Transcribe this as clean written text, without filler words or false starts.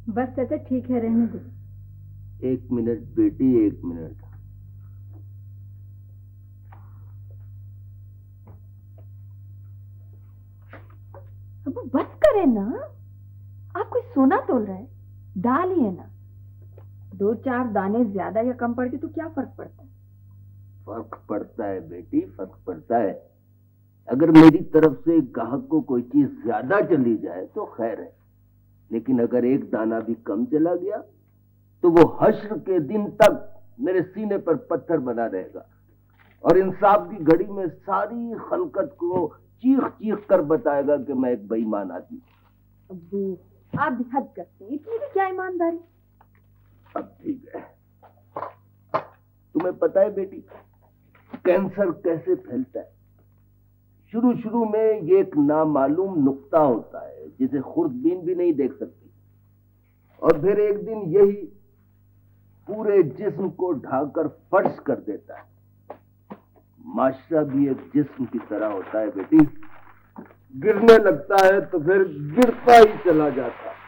बस चाचा ठीक है, रहने दो। 1 मिनट बेटी, 1 मिनट। अब बस करे ना, आप कोई सोना तोल रहे हैं, दाल ही है ना। 2-4 दाने ज्यादा या कम पड़ के तो क्या फर्क पड़ता है? फर्क पड़ता है बेटी, फर्क पड़ता है। अगर मेरी तरफ से ग्राहक को कोई चीज ज्यादा चली जाए तो खैर है, लेकिन अगर एक दाना भी कम चला गया तो वो हश्र के दिन तक मेरे सीने पर पत्थर बना रहेगा और इंसाफ की घड़ी में सारी खलकत को चीख चीख कर बताएगा कि मैं एक बेईमान आदमी। अब्बू, आप भी हद करते हैं, इतनी भी क्या ईमानदारी। अब ठीक है। तुम्हें पता है बेटी, कैंसर कैसे फैलता है? शुरू शुरू में ये एक नामालूम नुक्ता होता है जिसे खुर्दबीन भी नहीं देख सकती, और फिर एक दिन यही पूरे जिस्म को ढाकर फर्श कर देता है। माशरा भी एक जिस्म की तरह होता है बेटी, गिरने लगता है तो फिर गिरता ही चला जाता है।